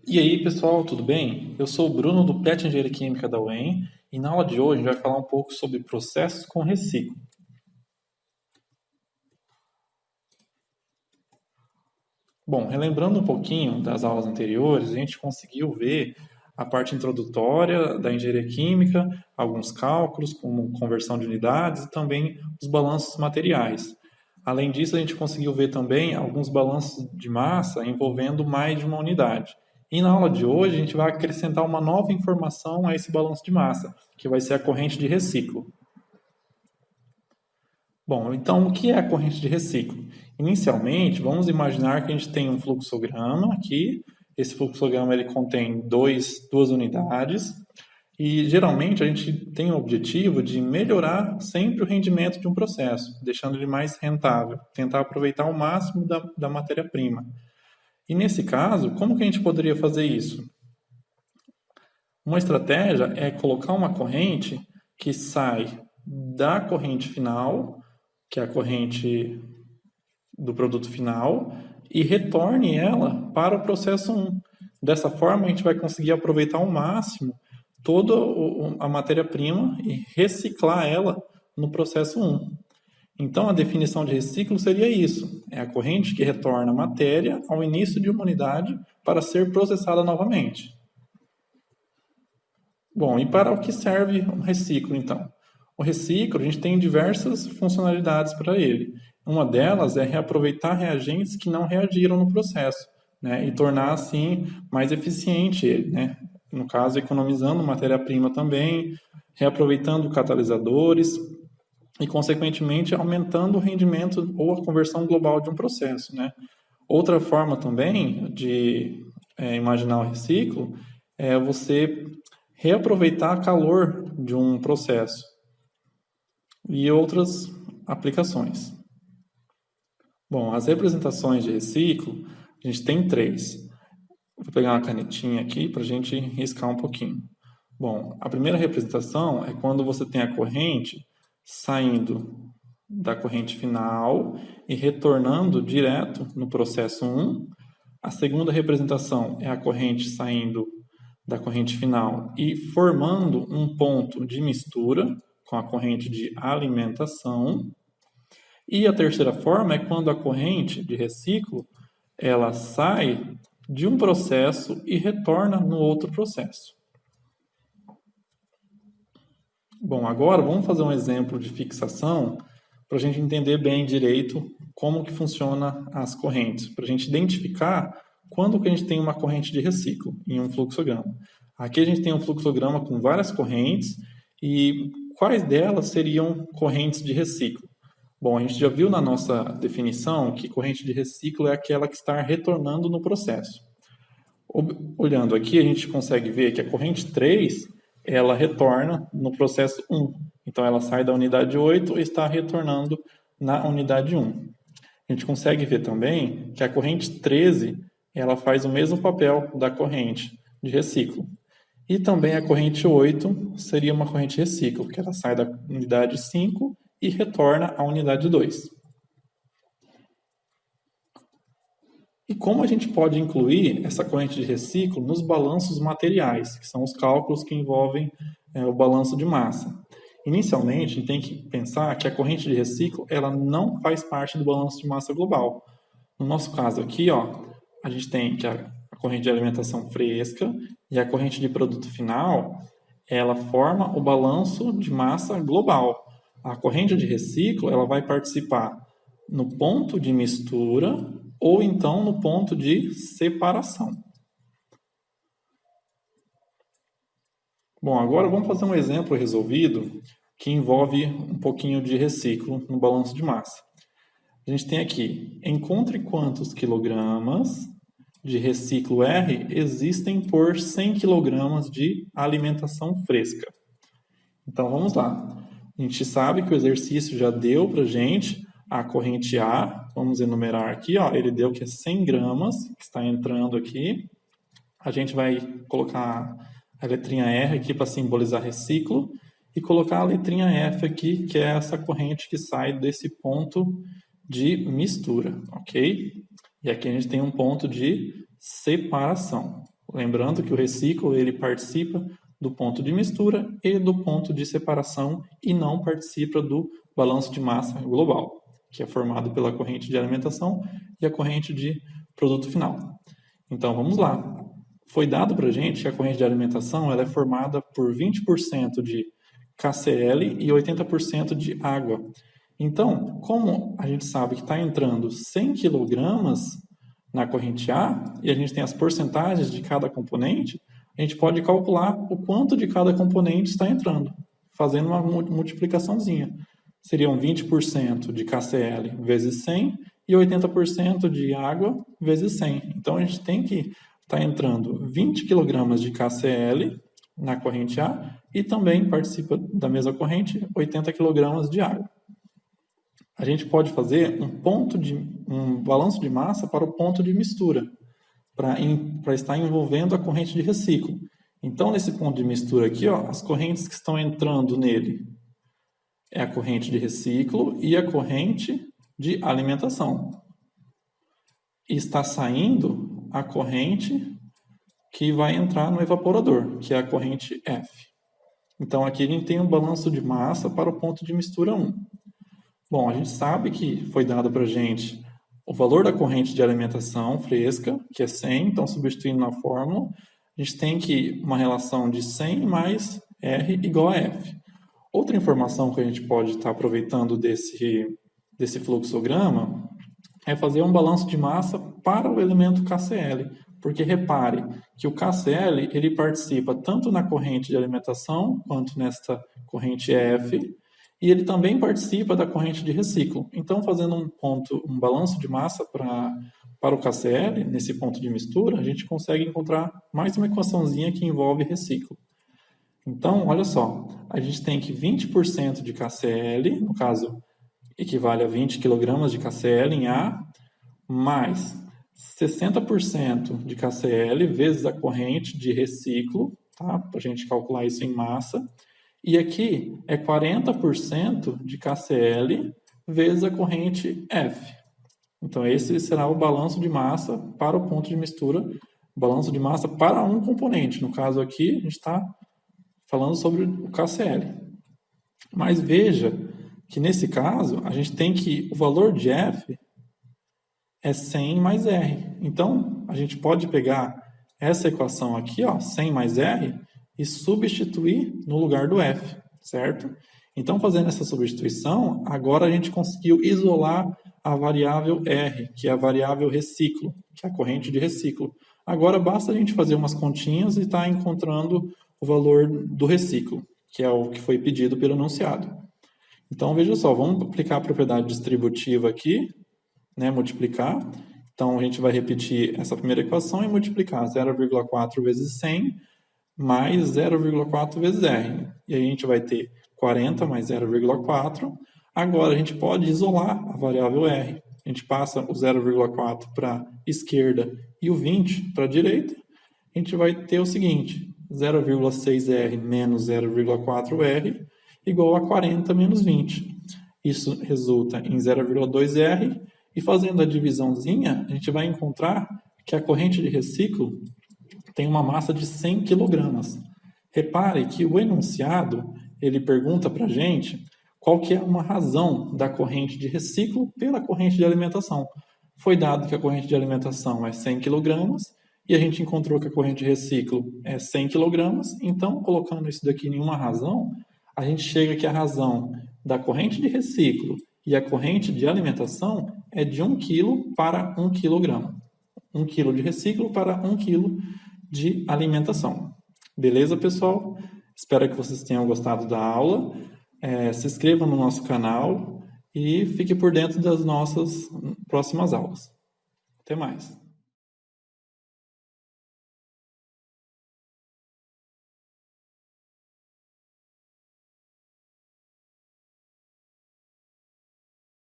E aí, pessoal, tudo bem? Eu sou o Bruno do PET Engenharia Química da UEM e na aula de hoje a gente vai falar um pouco sobre processos com reciclo. Bom, relembrando um pouquinho das aulas anteriores, a gente conseguiu ver a parte introdutória da engenharia química, alguns cálculos, como conversão de unidades e também os balanços materiais. Além disso, a gente conseguiu ver também alguns balanços de massa envolvendo mais de uma unidade. E na aula de hoje, a gente vai acrescentar uma nova informação a esse balanço de massa, que vai ser a corrente de reciclo. Bom, então o que é a corrente de reciclo? Inicialmente, vamos imaginar que a gente tem um fluxograma aqui. Esse fluxograma ele contém duas unidades e geralmente a gente tem o objetivo de melhorar sempre o rendimento de um processo, deixando ele mais rentável, tentar aproveitar o máximo da matéria-prima. E nesse caso, como que a gente poderia fazer isso? Uma estratégia é colocar uma corrente que sai da corrente final, que é a corrente do produto final, e retorne ela para o processo 1. Dessa forma, a gente vai conseguir aproveitar ao máximo toda a matéria-prima e reciclar ela no processo 1. Então, a definição de reciclo seria isso: é a corrente que retorna a matéria ao início de uma unidade para ser processada novamente. Bom, e para o que serve um reciclo, então? O reciclo, a gente tem diversas funcionalidades para ele. Uma delas é reaproveitar reagentes que não reagiram no processo, né, e tornar assim mais eficiente ele, né? No caso, economizando matéria-prima também, reaproveitando catalisadores e, consequentemente, aumentando o rendimento ou a conversão global de um processo, né? Outra forma também de imaginar o reciclo é você reaproveitar calor de um processo e outras aplicações. Bom, as representações de reciclo, a gente tem três. Vou pegar uma canetinha aqui para a gente riscar um pouquinho. Bom, a primeira representação é quando você tem a corrente saindo da corrente final e retornando direto no processo 1. A segunda representação é a corrente saindo da corrente final e formando um ponto de mistura com a corrente de alimentação. E a terceira forma é quando a corrente de reciclo ela sai de um processo e retorna no outro processo. Bom, agora vamos fazer um exemplo de fixação para a gente entender bem direito como que funciona as correntes, para a gente identificar quando que a gente tem uma corrente de reciclo em um fluxograma. Aqui a gente tem um fluxograma com várias correntes e quais delas seriam correntes de reciclo? Bom, a gente já viu na nossa definição que corrente de reciclo é aquela que está retornando no processo. Olhando aqui, a gente consegue ver que a corrente 3, ela retorna no processo 1. Então, ela sai da unidade 8 e está retornando na unidade 1. A gente consegue ver também que a corrente 13, ela faz o mesmo papel da corrente de reciclo. E também a corrente 8 seria uma corrente de reciclo, que ela sai da unidade 5 e retorna à unidade 2. E como a gente pode incluir essa corrente de reciclo nos balanços materiais, que são os cálculos que envolvem o balanço de massa? Inicialmente, a gente tem que pensar que a corrente de reciclo ela não faz parte do balanço de massa global. No nosso caso aqui, a gente tem que a corrente de alimentação fresca e a corrente de produto final, ela forma o balanço de massa global. A corrente de reciclo ela vai participar no ponto de mistura ou então no ponto de separação. Bom, agora vamos fazer um exemplo resolvido que envolve um pouquinho de reciclo no balanço de massa. A gente tem aqui, encontre quantos quilogramas de reciclo R existem por 100 quilogramas de alimentação fresca. Então vamos lá. A gente sabe que o exercício já deu para a gente a corrente A, vamos enumerar aqui, ele deu que é 100 gramas, que está entrando aqui. A gente vai colocar a letrinha R aqui para simbolizar reciclo e colocar a letrinha F aqui, que é essa corrente que sai desse ponto de mistura, ok? E aqui a gente tem um ponto de separação. Lembrando que o reciclo ele participa do ponto de mistura e do ponto de separação e não participa do balanço de massa global, que é formado pela corrente de alimentação e a corrente de produto final. Então vamos lá. Foi dado para a gente que a corrente de alimentação ela é formada por 20% de KCl e 80% de água. Então, como a gente sabe que está entrando 100 kg na corrente A e a gente tem as porcentagens de cada componente, a gente pode calcular o quanto de cada componente está entrando, fazendo uma multiplicaçãozinha. Seriam 20% de KCl vezes 100 e 80% de água vezes 100. Então, a gente tem que estar entrando 20 kg de KCl na corrente A e também participa da mesma corrente 80 kg de água. A gente pode fazer um balanço de massa para o ponto de mistura, para estar envolvendo a corrente de reciclo. Então, nesse ponto de mistura aqui, ó, as correntes que estão entrando nele é a corrente de reciclo e a corrente de alimentação. E está saindo a corrente que vai entrar no evaporador, que é a corrente F. Então, aqui a gente tem um balanço de massa para o ponto de mistura 1. Bom, a gente sabe que foi dado para a gente o valor da corrente de alimentação fresca, que é 100, então substituindo na fórmula, a gente tem que uma relação de 100 mais R igual a F. Outra informação que a gente pode estar aproveitando desse fluxograma é fazer um balanço de massa para o elemento KCl, porque repare que o KCl ele participa tanto na corrente de alimentação quanto nesta corrente F, e ele também participa da corrente de reciclo. Então, fazendo um balanço de massa para o KCl, nesse ponto de mistura, a gente consegue encontrar mais uma equaçãozinha que envolve reciclo. Então, olha só, a gente tem que 20% de KCl, no caso, equivale a 20 kg de KCl em A, mais 60% de KCl vezes a corrente de reciclo, tá? Para a gente calcular isso em massa. E aqui é 40% de KCl vezes a corrente F. Então, esse será o balanço de massa para o ponto de mistura, balanço de massa para um componente. No caso aqui, a gente está falando sobre o KCl. Mas veja que nesse caso, a gente tem que o valor de F é 100 mais R. Então, a gente pode pegar essa equação aqui, ó, 100 mais R, e substituir no lugar do F, certo? Então, fazendo essa substituição, agora a gente conseguiu isolar a variável R, que é a variável reciclo, que é a corrente de reciclo. Agora, basta a gente fazer umas continhas e estar encontrando o valor do reciclo, que é o que foi pedido pelo enunciado. Então, veja só, vamos aplicar a propriedade distributiva aqui, né, multiplicar. Então, a gente vai repetir essa primeira equação e multiplicar 0,4 vezes 100 mais 0,4 vezes R. E aí a gente vai ter 40 mais 0,4. Agora a gente pode isolar a variável R. A gente passa o 0,4 para a esquerda e o 20 para a direita. A gente vai ter o seguinte, 0,6R menos 0,4R igual a 40 menos 20. Isso resulta em 0,2R. E fazendo a divisãozinha, a gente vai encontrar que a corrente de reciclo tem uma massa de 100 kg. Repare que o enunciado, ele pergunta para a gente qual que é uma razão da corrente de reciclo pela corrente de alimentação. Foi dado que a corrente de alimentação é 100 kg e a gente encontrou que a corrente de reciclo é 100 kg, então, colocando isso daqui em uma razão, a gente chega que a razão da corrente de reciclo e a corrente de alimentação é de 1 kg para 1 kg. 1 kg de reciclo para 1 kg de alimentação. Beleza, pessoal? Espero que vocês tenham gostado da aula. Se inscrevam no nosso canal e fique por dentro das nossas próximas aulas. Até mais!